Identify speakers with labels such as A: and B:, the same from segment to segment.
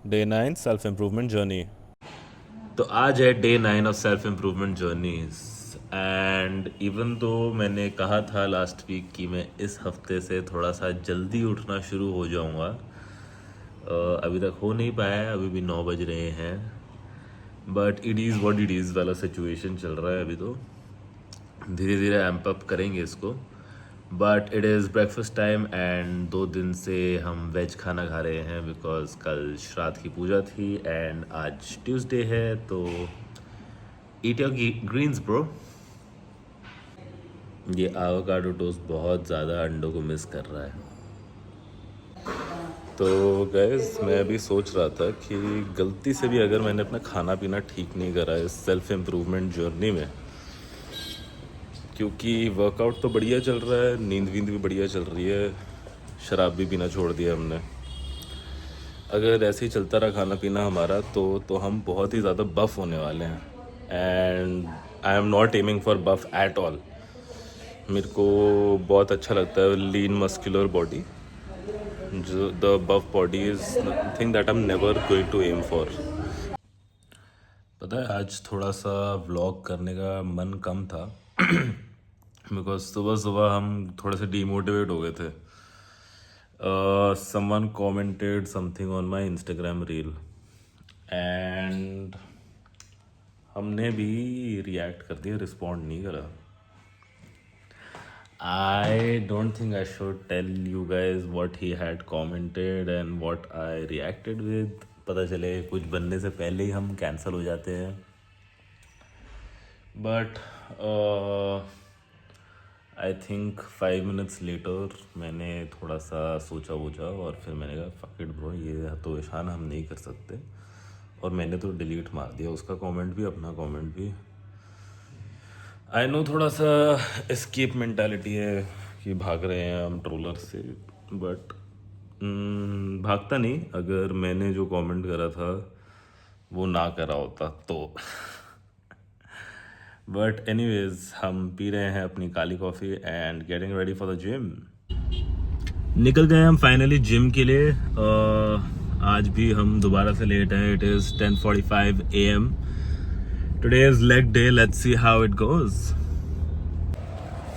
A: Day 9 self improvement journey. तो आज है day 9 of self improvement journeys. And even though मैंने कहा था लास्ट वीक कि मैं इस हफ्ते से थोड़ा सा जल्दी उठना शुरू हो जाऊंगा, अभी तक हो नहीं पाया है। अभी भी 9 बज रहे हैं, but it is what it is वाला सिचुएशन चल रहा है अभी। तो धीरे धीरे एम्प अप करेंगे इसको। But it is breakfast time and 2 दिन से हम वेज खाना खा रहे हैं बिकॉज कल श्राद्ध की पूजा थी एंड आज ट्यूसडे है। तो ईट योर ग्रीन्स ब्रो। ये एवोकाडो टोस्ट बहुत ज़्यादा अंडों को मिस कर रहा है। तो गैस मैं अभी सोच रहा था कि गलती से भी अगर मैंने अपना खाना पीना ठीक नहीं करा इस सेल्फ इम्प्रूवमेंट जर्नी में, क्योंकि वर्कआउट तो बढ़िया चल रहा है, नींद वींद भी बढ़िया चल रही है, शराब भी पीना छोड़ दिया हमने। अगर ऐसे ही चलता रहा खाना पीना हमारा तो हम बहुत ही ज़्यादा बफ होने वाले हैं। And I am not aiming for buff at all. मेरे को बहुत अच्छा लगता है लीन मस्कुलर बॉडी। जो the buff body is thing that I am never going to aim for. पता है आज थोड़ा सा व्लॉग करने का मन कम था बिकॉज सुबह सुबह हम थोड़े से डीमोटिवेट हो गए थे। Someone commented something on my Instagram reel and हमने भी रिएक्ट कर दिया, रिस्पॉन्ड नहीं करा। I don't think I should tell you guys what he had commented and what I reacted with. पता चले कुछ बनने से पहले ही हम कैंसिल हो जाते हैं। But I think 5 minutes later मैंने थोड़ा सा सोचा वोचा और फिर मैंने कहा फक इट ब्रो, ये तो ईशान हम नहीं कर सकते। और मैंने तो डिलीट मार दिया उसका कमेंट भी, अपना कमेंट भी। आई नो थोड़ा सा एस्केप मेंटालिटी है कि भाग रहे हैं हम ट्रोलर से, बट भागता नहीं। अगर मैंने जो कमेंट करा था वो ना करा होता तो बट एनीवेज हम पी रहे हैं अपनी काली coffee and getting ready for the gym. निकल गए हम फाइनली जिम के लिए। आज भी हम दोबारा से लेट हैं। It is 10:45 AM। Today is leg day, let's see how it goes.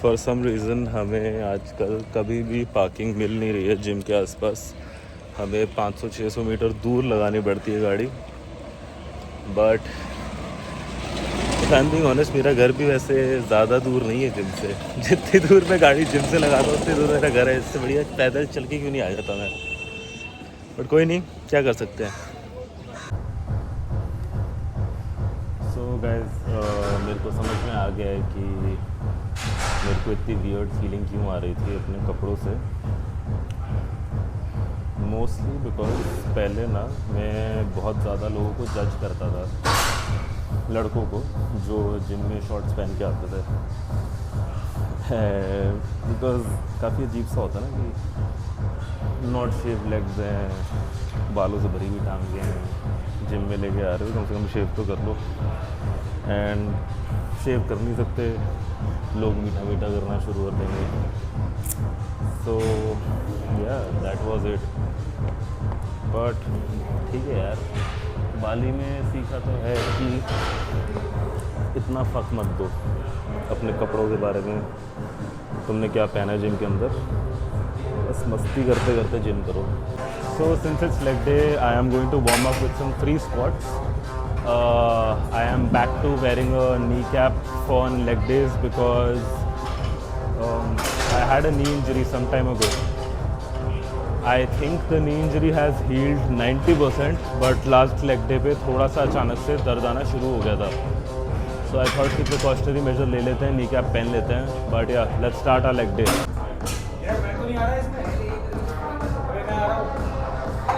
A: For some reason हमें आजकल कभी भी पार्किंग मिल नहीं रही है जिम के आसपास। हमें 500-600 मीटर दूर लगानी पड़ती है गाड़ी। But I am being honest, मेरा घर भी वैसे ज़्यादा दूर नहीं है जिम से। जितनी दूर मैं गाड़ी जिम से लगाता हूँ उतनी दूर मेरा घर है। इससे बढ़िया पैदल चल के क्यों नहीं आ जाता मैं। बट कोई नहीं, क्या कर सकते हैं। सो गाइस मेरे को समझ में आ गया है कि मेरे को इतनी वियर्ड फीलिंग क्यों आ रही थी अपने कपड़ों से। मोस्टली बिकॉज पहले ना मैं बहुत ज़्यादा लोगों को जज करता था, लड़कों को जो जिम में शॉर्ट्स पहन के आते थे। बिकॉज काफ़ी अजीब सा होता है ना कि नॉट शेव लेग्स हैं, बालों से भरी हुई टांगें हैं, जिम में लेके आ रहे हो, कम से कम शेव तो कर लो। एंड शेव कर नहीं सकते, लोग मीठा मीठा करना शुरू कर देंगे। सो या दैट वाज इट। बट ठीक है यार, बाली में सीखा तो है कि इतना फक मत दो अपने कपड़ों के बारे में। तुमने क्या पहना है जिम के अंदर, बस मस्ती करते करते जिम करो। So since it's leg day I am going to warm up with some free squats. I am back to wearing a knee cap for leg days because I had a knee injury some time ago. I think the knee injury has healed 90%, but last leg day पे थोड़ा सा अचानक से दर्द आना शुरू हो गया था। So I thought कि precautionary measure ले लेते हैं, knee cap पहन लेते हैं। But yeah, let's start our leg day.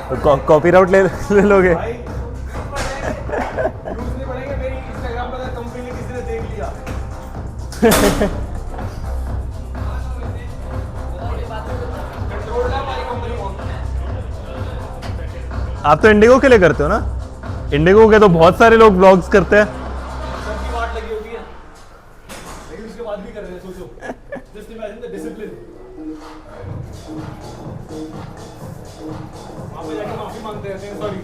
A: तो कॉपीराइट ले लोगे? आप तो इंडिगो के लिए करते हो ना? इंडिगो के तो बहुत सारे लोग ब्लॉग्स करते हैं। सबकी वाट लगी होती है, लेकिन उसके बाद भी कर रहे हैं। सोचो, जस्ट इमेजिन द डिसिप्लिन। वहां पे जाके माफी मांगते हैं, सॉरी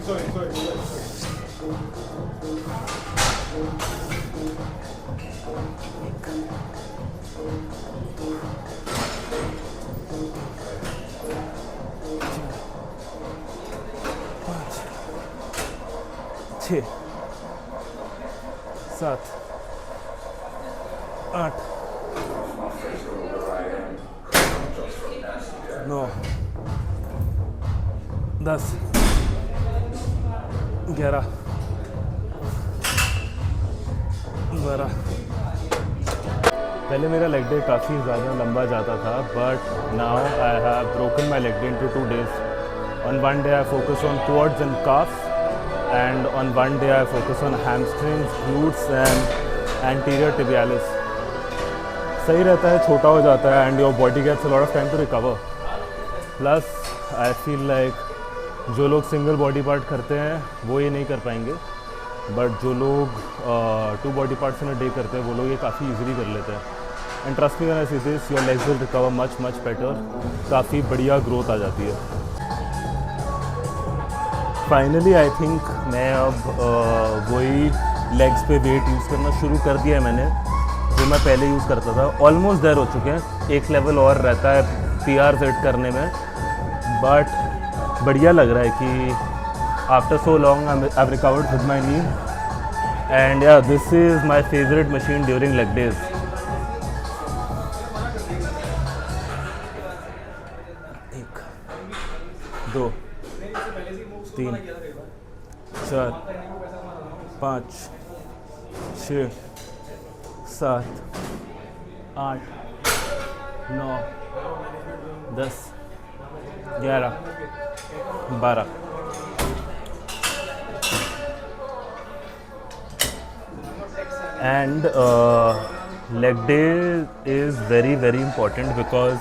A: छः, 7, 8, 9, 10, 11, 12। पहले मेरा लेग डे काफ़ी ज़्यादा लंबा जाता था, but now I have broken my leg day into 2 days. On one day I focus on quads and calves, and on one day I focus on hamstrings, glutes and anterior tibialis. सही रहता है, छोटा हो जाता है, and your body gets a lot of time to recover. Plus I feel like जो लोग single body part करते हैं वो ये नहीं कर पाएंगे, बट जो लोग 2 body parts in a day करते हैं वो लोग ये काफ़ी इजीली कर लेते हैं. And trust me when I say this, your legs will recover much better. काफ़ी बढ़िया ग्रोथ आ जाती है. फाइनली आई थिंक मैं अब वही लेग्स पे वेट यूज़ करना शुरू कर दिया है मैंने, जो मैं पहले यूज़ करता था. ऑलमोस्ट देयर हो चुके हैं, एक लेवल और रहता है PR सेट करने में, बट बढ़िया लग रहा है कि after so long I have recovered with my knee. And yeah, this is my favourite machine during leg days. एक, 2, 3, 4, 5, 6, 7, 8, 9, 10, 11, 12. And leg day is very important because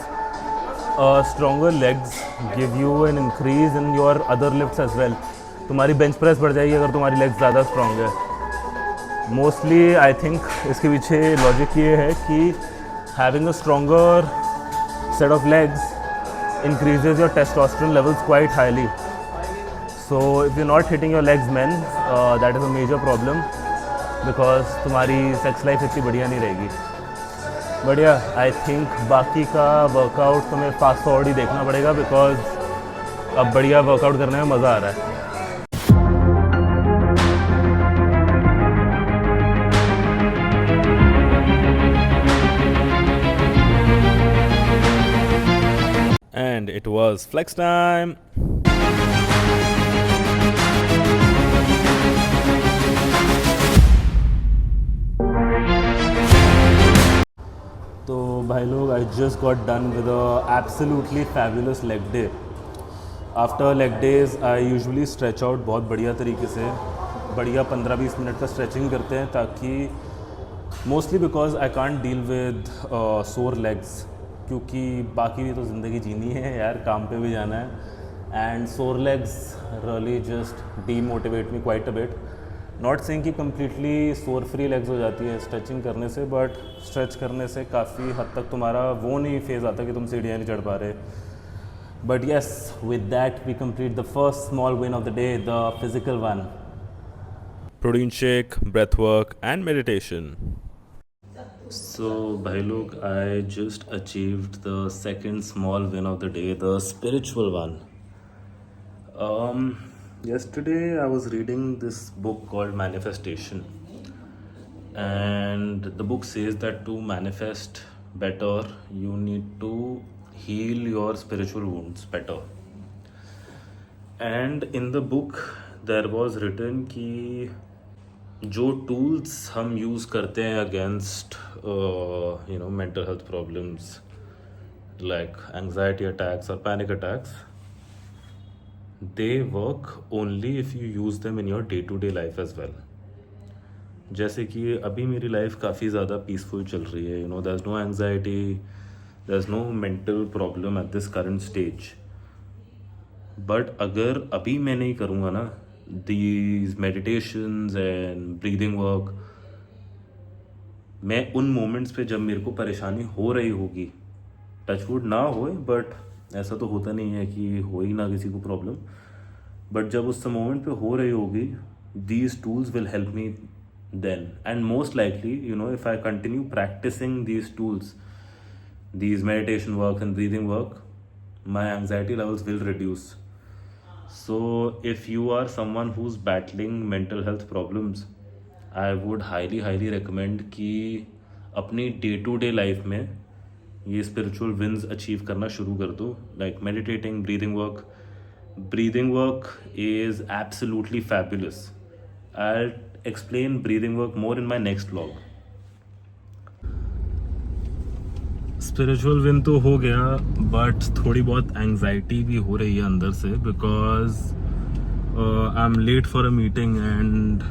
A: stronger legs give you an increase in your other lifts as well. तुम्हारी bench press बढ़ जाएगी अगर तुम्हारी legs ज़्यादा strong है. Mostly I think इसके पीछे लॉजिक ये है कि having a stronger set of legs increases your testosterone levels quite highly. So if you're not hitting your legs, men, that is a major problem because तुम्हारी sex life इतनी बढ़िया नहीं रहेगी. बढ़िया, आई थिंक बाकी का वर्कआउट तुम्हें fast forward ही देखना पड़ेगा बिकॉज अब बढ़िया वर्कआउट करने में मज़ा आ रहा है. And it was flex time. तो भाई लोग, I just got done with a absolutely fabulous leg day. After leg days I usually stretch out बहुत बढ़िया तरीके से. बढ़िया 15-20 मिनट का स्ट्रेचिंग करते हैं ताकि mostly because I can't deal with सोर लेग्स, क्योंकि बाकी भी तो ज़िंदगी जीनी है यार, काम पे भी जाना है. एंड सोर legs really just demotivate me quite a bit. Not saying कि कम्प्लीटली सोर फ्री लेग्स हो जाती है स्ट्रेचिंग करने से, बट स्ट्रेच करने से काफ़ी हद तक तुम्हारा वो नहीं फेज़ आता कि तुम सीढ़ियाँ नहीं चढ़ पा रहे. But yes, with that we complete the first small win of the day, the physical one. Protein shake, breath work and meditation. So bhai log, I just achieved the second small win of the day, the spiritual one. Yesterday I was reading this book called Manifestation, and the book says that to manifest better you need to heal your spiritual wounds better. And in the book there was written कि जो tools हम use करते हैं against mental health problems like anxiety attacks और panic attacks, they work only if you use them in your day to day life as well. जैसे कि अभी मेरी लाइफ काफ़ी ज़्यादा पीसफुल चल रही है. There is no anxiety, there is no mental problem at this current stage. But अगर अभी मैं नहीं करूँगा ना these meditations and breathing work, मैं उन मोमेंट्स पे जब मेरे को परेशानी हो रही होगी, टचवुड ना होए, बट ऐसा तो होता नहीं है कि हो ही ना किसी को प्रॉब्लम, बट जब उस मोमेंट पे हो रही होगी, these tools will help me then. And most likely, you know, if I continue practicing these tools, these meditation work and breathing work, my anxiety levels will reduce. So if you are someone who's battling mental health problems, I would highly recommend कि अपनी day to day life में ये spiritual wins achieve करना शुरू कर दो, like meditating, breathing work. Breathing work is absolutely fabulous. I'll explain breathing work more in my next vlog. Spiritual win तो हो गया, बट थोड़ी बहुत एंग्जाइटी भी हो रही है अंदर से, because I am late for a meeting and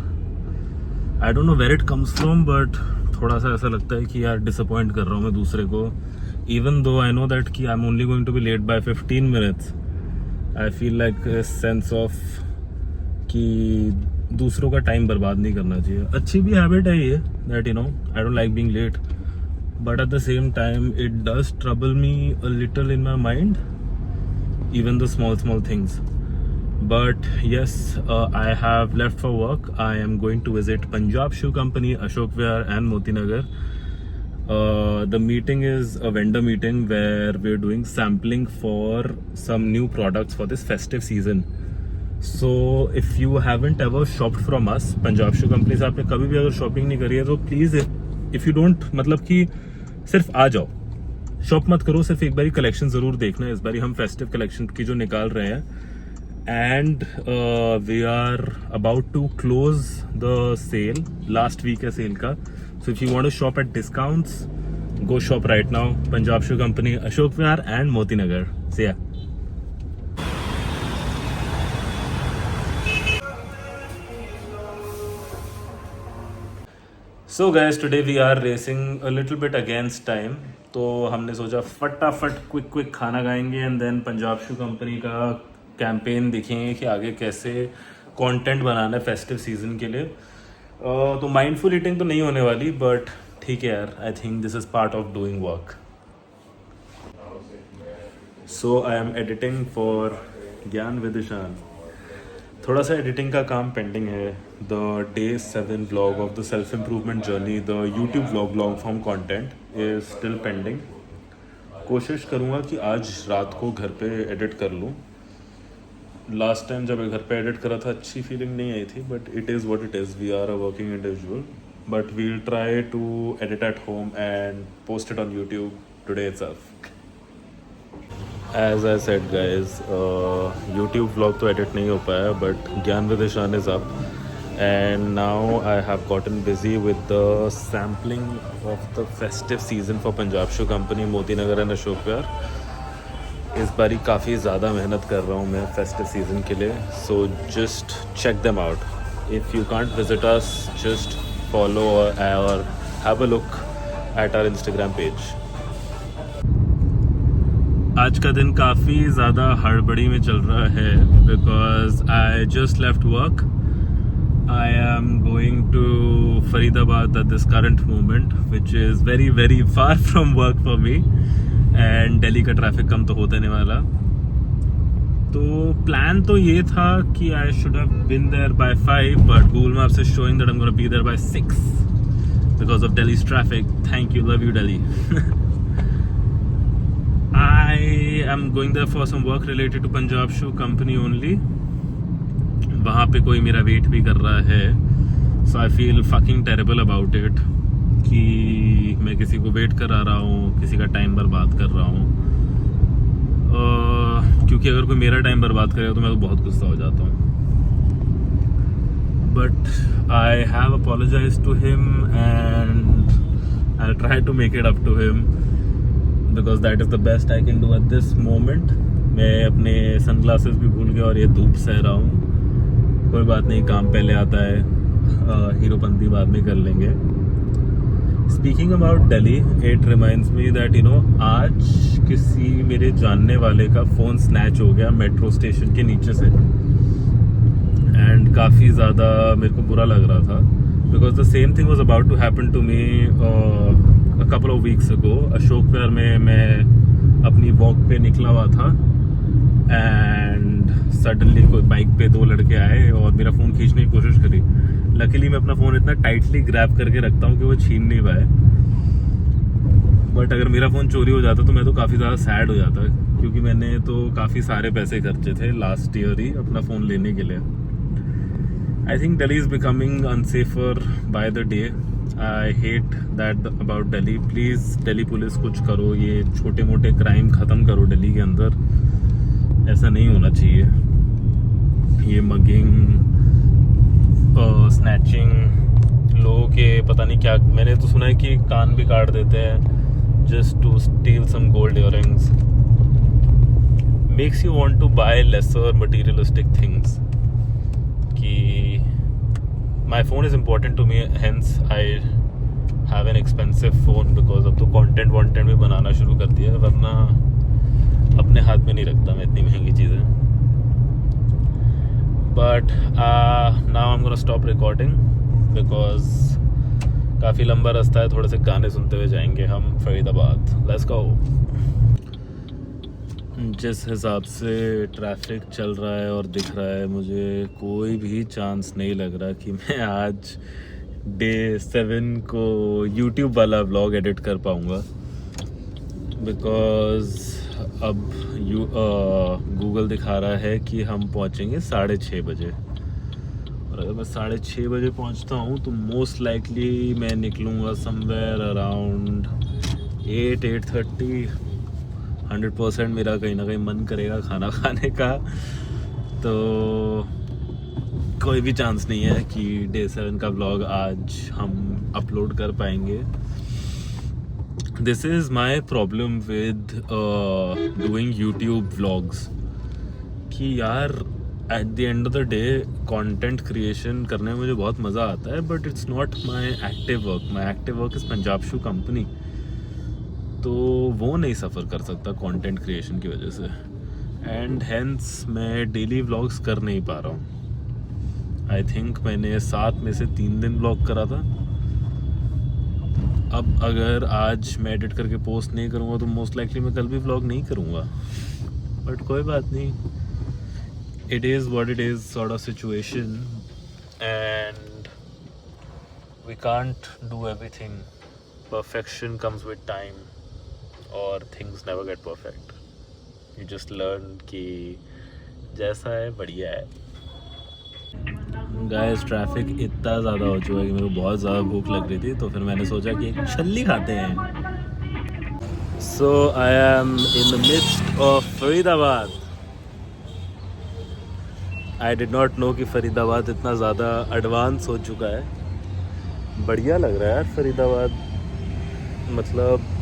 A: I don't know where it comes from, but थोड़ा सा ऐसा लगता है कि यार डिसअपॉइंट कर रहा हूँ मैं दूसरे को, even though I know that कि I am only going to be late by 15 minutes. I feel like sense of कि दूसरों का टाइम बर्बाद नहीं करना चाहिए. अच्छी भी हैबिट है ये, that you know I don't like being late, but at the same time it does trouble me a little in my mind, even the small things. But yes, I have left for work. I am going to visit Punjab shoe company, Ashok Vihar and Moti Nagar. The meeting is a vendor meeting where we're doing sampling for some new products for this festive season. So if you haven't ever shopped from us, Punjab Shoe Company से आपने कभी भी अगर shopping नहीं करी है तो please, if you don't, मतलब कि सिर्फ आ जाओ, शॉप मत करो, सिर्फ एक बारी कलेक्शन ज़रूर देखना. इस बारी हम फेस्टिव कलेक्शन की जो निकाल रहे हैं, and we are about to close the sale. Last week है सेल का. So if you want to shop at discounts, go shop right now. Punjab Shoe Company, Ashok Vihar and Moti Nagar. See ya. So guys, today we are racing a little bit against time. तो हमने सोचा फटाफट quick खाना खाएंगे and then Punjab shoe company का campaign देखेंगे कि आगे कैसे कंटेंट बनाना है फेस्टिव सीजन के लिए. तो माइंडफुल ईटिंग तो नहीं होने वाली, बट ठीक है यार, I think this is part of doing work. So I am editing for ज्ञान विद ईशान. थोड़ा सा एडिटिंग का काम पेंडिंग है. The Day 7 vlog of the self improvement journey, the YouTube vlog, long form content is still pending. कोशिश करूँगा कि आज रात को घर पे एडिट कर लूँ. लास्ट टाइम जब मैं घर पे एडिट करा था अच्छी फीलिंग नहीं आई थी, but it is what it is. We are a working individual, but we will try to edit at home and post it on YouTube today itself. As I said guys, YouTube vlog तो edit नहीं हो पाया, but Gyaan with Ishaan is up and now I have gotten busy with the sampling of the festive season for Punjab shoe company, Moti Nagar and Ashok Vihar. इस बारी काफ़ी ज़्यादा मेहनत कर रहा हूँ मैं फेस्टिव सीज़न के लिए. So just check them out. If you can't visit us, just follow और have a look at our Instagram page. आज का दिन काफ़ी ज़्यादा हड़बड़ी में चल रहा है, because I just left work. I am going to Faridabad at this current moment, which is very far from work for me. And Delhi का ट्रैफिक कम तो होता नहीं वाला. तो प्लान तो ये था कि I should have been there by 5, but Google Maps is showing that I am gonna be there by 6 because of Delhi's traffic. Thank you, love you Delhi. I am going there for some work related to Punjab shoe company only. वहाँ पे कोई मेरा वेट भी कर रहा है, so I feel fucking terrible about it कि मैं किसी को वेट करा रहा हूँ, किसी का टाइम बर्बाद कर रहा हूँ. क्योंकि अगर कोई मेरा टाइम बर्बाद करेगा तो मैं तो बहुत गुस्सा हो जाता हूँ. But I have apologised to him and I try to make it up to him, because that is the best I can do at this moment. मैं अपने सनग्लासेस भी भूल गया और ये धूप सह रहा हूँ. कोई बात नहीं, काम पहले आता है, हीरोपंती बाद में कर लेंगे. Speaking about Delhi, it reminds me that you no आज किसी मेरे जानने वाले का फ़ोन स्नैच हो गया मेट्रो स्टेशन के नीचे से, एंड काफ़ी ज़्यादा मेरे को बुरा लग रहा था, because the same thing was about to happen to me a couple of weeks ago. Ashok Vihar में मैं अपनी वॉक पे निकला हुआ था एंड सडनली कोई बाइक पे 2 लड़के आए और मेरा फ़ोन खींचने की कोशिश करी। लकीली मैं अपना फ़ोन इतना टाइटली ग्रैब करके रखता हूँ कि वो छीन नहीं पाए, बट अगर मेरा फ़ोन चोरी हो जाता तो मैं तो काफ़ी ज़्यादा सैड हो जाता, क्योंकि मैंने तो काफ़ी सारे पैसे खर्चे थे लास्ट ईयर ही अपना फ़ोन लेने के लिए। I think Delhi is becoming unsafer by the day. I hate that about Delhi. Please Delhi police कुछ करो, ये छोटे मोटे क्राइम ख़त्म करो दिल्ली के अंदर। ऐसा नहीं होना चाहिए। ये मगिंग, स्नैचिंग, लोगों के पता नहीं क्या, मैंने तो सुना है कि कान भी काट देते हैं just to steal some gold earrings. Makes you want to buy lesser materialistic things कि my phone is important to me, hence I have an expensive phone, because अब तो कंटेंट वॉन्टेंट भी बनाना शुरू कर दिया है, वरना अपने हाथ में नहीं रखता मैं इतनी महंगी चीज़ें। But now I am gonna stop recording because काफ़ी लंबा रास्ता है, थोड़े से गाने सुनते हुए जाएंगे हम फरीदाबाद। Let's go. जिस हिसाब से ट्रैफिक चल रहा है और दिख रहा है, मुझे कोई भी चांस नहीं लग रहा कि मैं आज डे 7 को YouTube वाला व्लॉग एडिट कर पाऊँगा, बिकॉज़ अब गूगल दिखा रहा है कि हम पहुँचेंगे 6:30 बजे, और अगर मैं 6:30 बजे पहुँचता हूँ तो मोस्ट लाइकली मैं निकलूँगा समवेयर अराउंड 8-8:30। 100% मेरा कहीं ना कहीं मन करेगा खाना खाने का, तो कोई भी चांस नहीं है कि डे 7 का व्लॉग आज हम अपलोड कर पाएंगे। This is my problem with doing YouTube vlogs कि यार at the end of the day content creation करने में मुझे बहुत मज़ा आता है, but it's not my active work. My active work is Punjab shoe company, तो वो नहीं सफ़र कर सकता कंटेंट क्रिएशन की वजह से, एंड हेंस मैं डेली व्लॉग्स कर नहीं पा रहा हूँ। आई थिंक मैंने 7 में से 3 दिन व्लॉग करा था। अब अगर आज मैं एडिट करके पोस्ट नहीं करूँगा तो मोस्ट लाइकली मैं कल भी व्लॉग नहीं करूँगा, बट कोई बात नहीं, it is what it is sort of situation, and we can't do everything. Perfection comes with time, or things never get perfect. You just learn कि जैसा है बढ़िया है। गाइस ट्रैफिक इतना ज़्यादा हो चुका है कि मेरे को बहुत ज़्यादा भूख लग रही थी, तो फिर मैंने सोचा कि एक छल्ली खाते हैं। So I am in the midst of Faridabad. I did not know कि फरीदाबाद इतना ज़्यादा एडवांस हो चुका है। बढ़िया लग रहा है यार फरीदाबाद, मतलब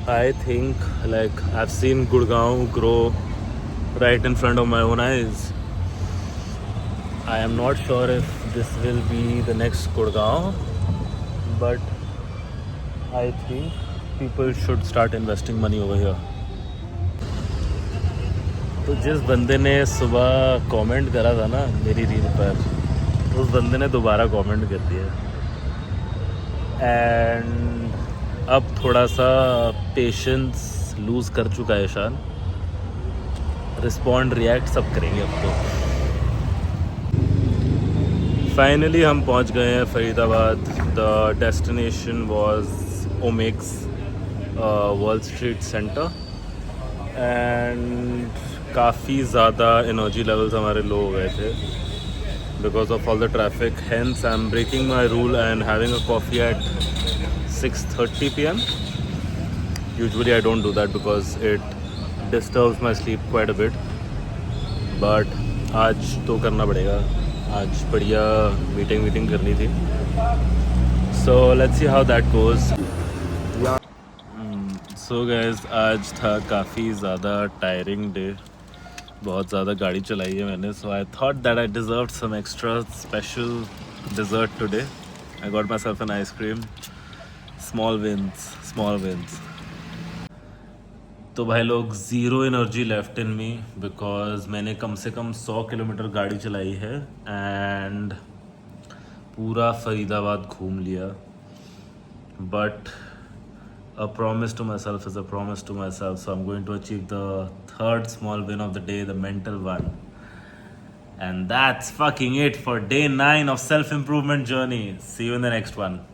A: I think like I've seen Gurgaon grow right in front of my own eyes. I am not sure if this will be the next Gurgaon, but I think people should start investing money over here. तो जिस बंदे ने सुबह comment करा था ना मेरी reel पर, उस बंदे ने दोबारा कमेंट कर दिया, एंड अब थोड़ा सा पेशेंस लूज़ कर चुका है ईशान। रिस्पॉन्ड रिएक्ट सब करेंगे अब तो। फाइनली हम पहुंच गए हैं Faridabad. The destination was Omaxe world street centre, and काफ़ी ज़्यादा एनर्जी लेवल्स हमारे लो हो गए थे because of all the traffic. Hence I am breaking my rule and having a coffee at 6:30 PM. Usually I don't do that because it disturbs my sleep quite a bit. But आज तो करना पड़ेगा, आज बढ़िया meeting करनी थी। So let's see how that goes. So guys, आज था काफ़ी ज़्यादा टायरिंग डे, बहुत ज़्यादा गाड़ी चलाई है मैंने। So I thought that I deserved some extra special dessert today. I got myself an ice cream. Small wins. तो भाई लोग, zero energy left in me because मैंने कम से कम 100 किलोमीटर गाड़ी चलाई है एंड पूरा फरीदाबाद घूम लिया। But a promise to myself is a promise to myself, so I am going to achieve the 3rd small win of the day, the mental one. And that's fucking it for day 9 of self improvement journey. See you in the next one.